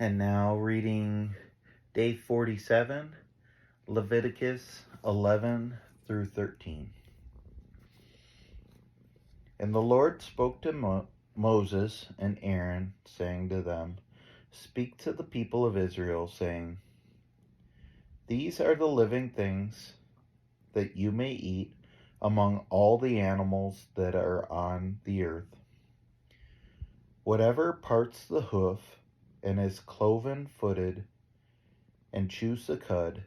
And now reading day 47, Leviticus 11 through 13. And the Lord spoke to Moses and Aaron, saying to them, Speak to the people of Israel, saying, These are the living things that you may eat among all the animals that are on the earth. Whatever parts the hoof and is cloven-footed and chews the cud,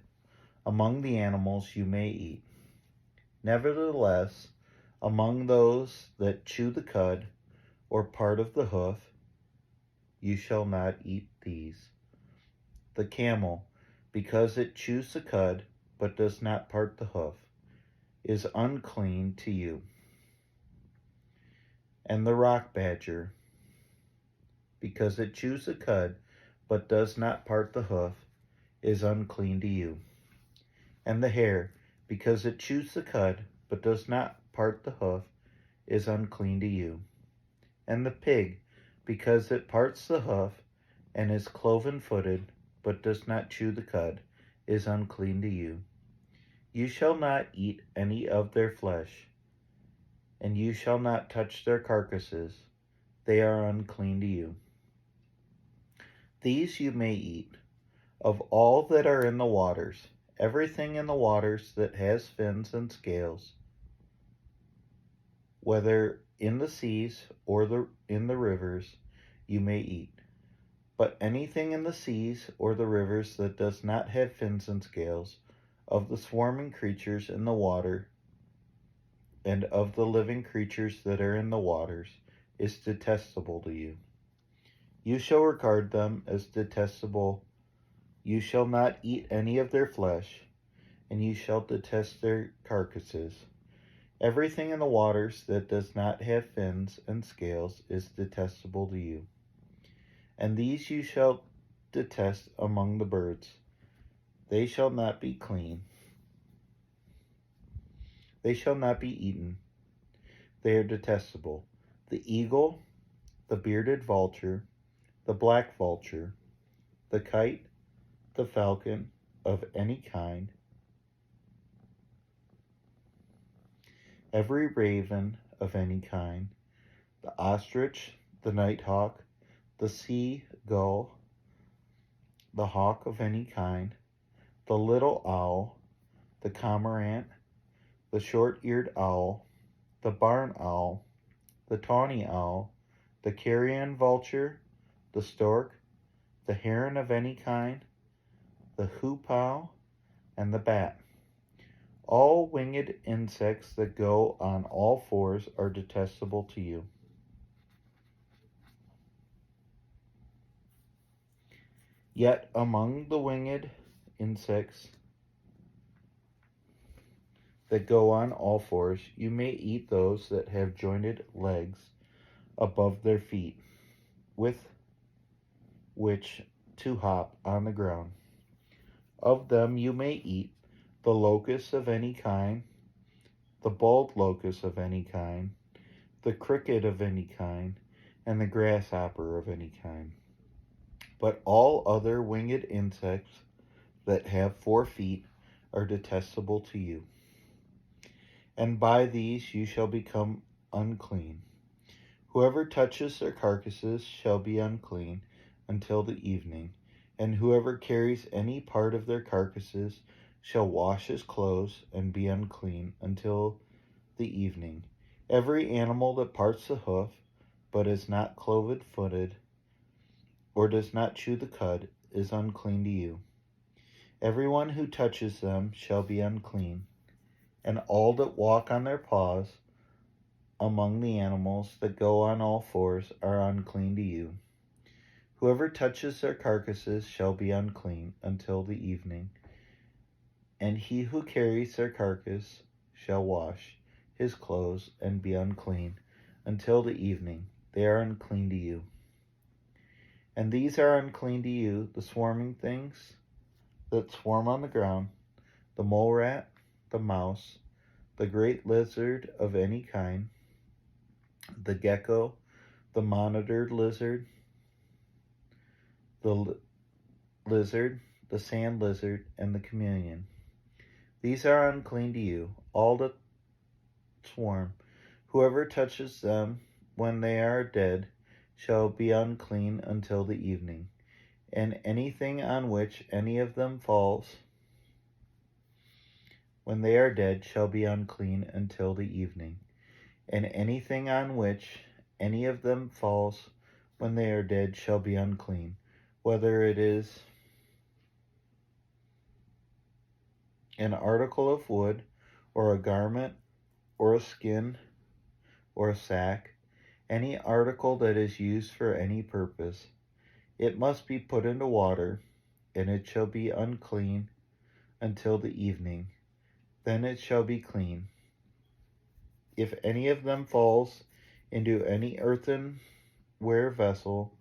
among the animals you may eat. Nevertheless, among those that chew the cud or part of the hoof, you shall not eat these. The camel, because it chews the cud but does not part the hoof, is unclean to you. And the rock badger, because it chews the cud but does not part the hoof, is unclean to you. And the hare, because it chews the cud but does not part the hoof, is unclean to you. And the pig, because it parts the hoof and is cloven-footed but does not chew the cud, is unclean to you. You shall not eat any of their flesh, and you shall not touch their carcasses. They are unclean to you. These you may eat of all that are in the waters. Everything in the waters that has fins and scales, whether in the seas or in the rivers, you may eat. But anything in the seas or the rivers that does not have fins and scales, of the swarming creatures in the water and of the living creatures that are in the waters, is detestable to you. You shall regard them as detestable. You shall not eat any of their flesh, and you shall detest their carcasses. Everything in the waters that does not have fins and scales is detestable to you. And these you shall detest among the birds. They shall not be clean. They shall not be eaten. They are detestable. The eagle, the bearded vulture, the black vulture, the kite, the falcon of any kind, every raven of any kind, the ostrich, the nighthawk, the sea gull, the hawk of any kind, the little owl, the cormorant, the short-eared owl, the barn owl, the tawny owl, the carrion vulture, the stork, the heron of any kind, the hoop owl, and the bat. All winged insects that go on all fours are detestable to you. Yet among the winged insects that go on all fours, you may eat those that have jointed legs above their feet, with which to hop on the ground. Of them you may eat the locust of any kind, the bald locust of any kind, the cricket of any kind, and the grasshopper of any kind. But all other winged insects that have 4 feet are detestable to you. And by these you shall become unclean. Whoever touches their carcasses shall be unclean until the evening, and whoever carries any part of their carcasses shall wash his clothes and be unclean until the evening. Every animal that parts the hoof, but is not cloven-footed, or does not chew the cud, is unclean to you. Everyone who touches them shall be unclean, and all that walk on their paws among the animals that go on all fours are unclean to you. Whoever touches their carcasses shall be unclean until the evening, and he who carries their carcass shall wash his clothes and be unclean until the evening. They are unclean to you. And these are unclean to you, the swarming things that swarm on the ground, the mole rat, the mouse, the great lizard of any kind, the gecko, the monitored lizard, the lizard, the sand lizard, and the chameleon. These are unclean to you, all the swarm. Whoever touches them when they are dead shall be unclean until the evening. And anything on which any of them falls when they are dead shall be unclean until the evening. And anything on which any of them falls when they are dead shall be unclean, whether it is an article of wood, or a garment, or a skin, or a sack, any article that is used for any purpose. It must be put into water, and it shall be unclean until the evening. Then it shall be clean. If any of them falls into any earthenware vessel,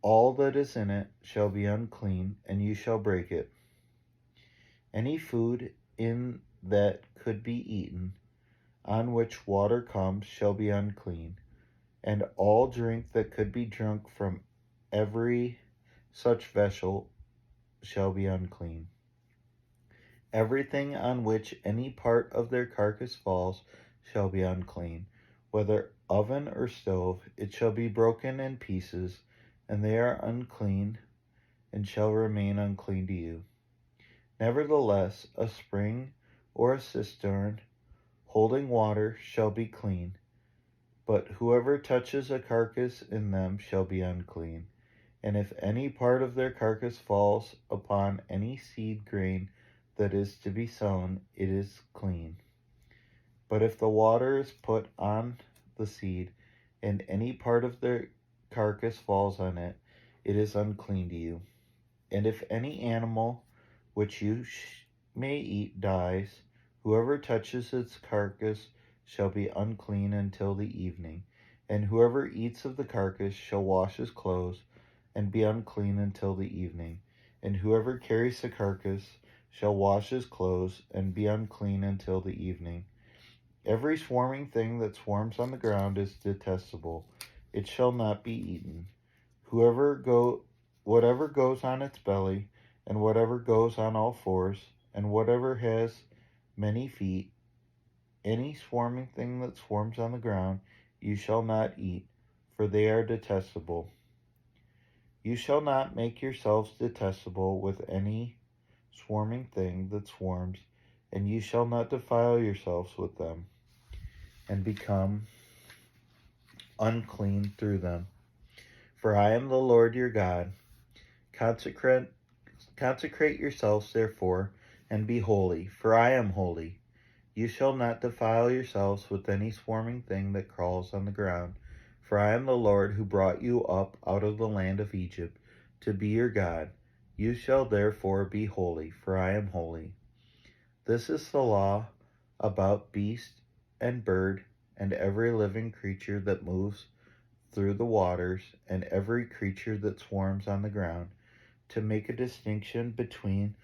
all that is in it shall be unclean, and you shall break it. Any food in that could be eaten, on which water comes, shall be unclean, and all drink that could be drunk from every such vessel shall be unclean. Everything on which any part of their carcass falls shall be unclean, whether oven or stove. It shall be broken in pieces, and they are unclean, and shall remain unclean to you. Nevertheless, a spring or a cistern holding water shall be clean, but whoever touches a carcass in them shall be unclean. And if any part of their carcass falls upon any seed grain that is to be sown, it is clean. But if the water is put on the seed, and any part of their carcass falls on it, it is unclean to you. And if any animal which you may eat dies, whoever touches its carcass shall be unclean until the evening. And whoever eats of the carcass shall wash his clothes, and be unclean until the evening. And whoever carries the carcass shall wash his clothes, and be unclean until the evening. Every swarming thing that swarms on the ground is detestable. It shall not be eaten. Whatever goes on its belly, and whatever goes on all fours, and whatever has many feet, any swarming thing that swarms on the ground, you shall not eat, for they are detestable. You shall not make yourselves detestable with any swarming thing that swarms, and you shall not defile yourselves with them, and become unclean through them. For I am the Lord your God. Consecrate yourselves, therefore, and be holy, for I am holy. You shall not defile yourselves with any swarming thing that crawls on the ground, for I am the Lord who brought you up out of the land of Egypt to be your God. You shall therefore be holy, for I am holy. This is the law about beast and bird, and every living creature that moves through the waters, and every creature that swarms on the ground, to make a distinction between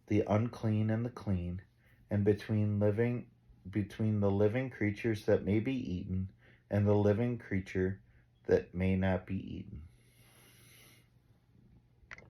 the unclean and the clean, and between the living creatures that may be eaten, and the living creature that may not be eaten.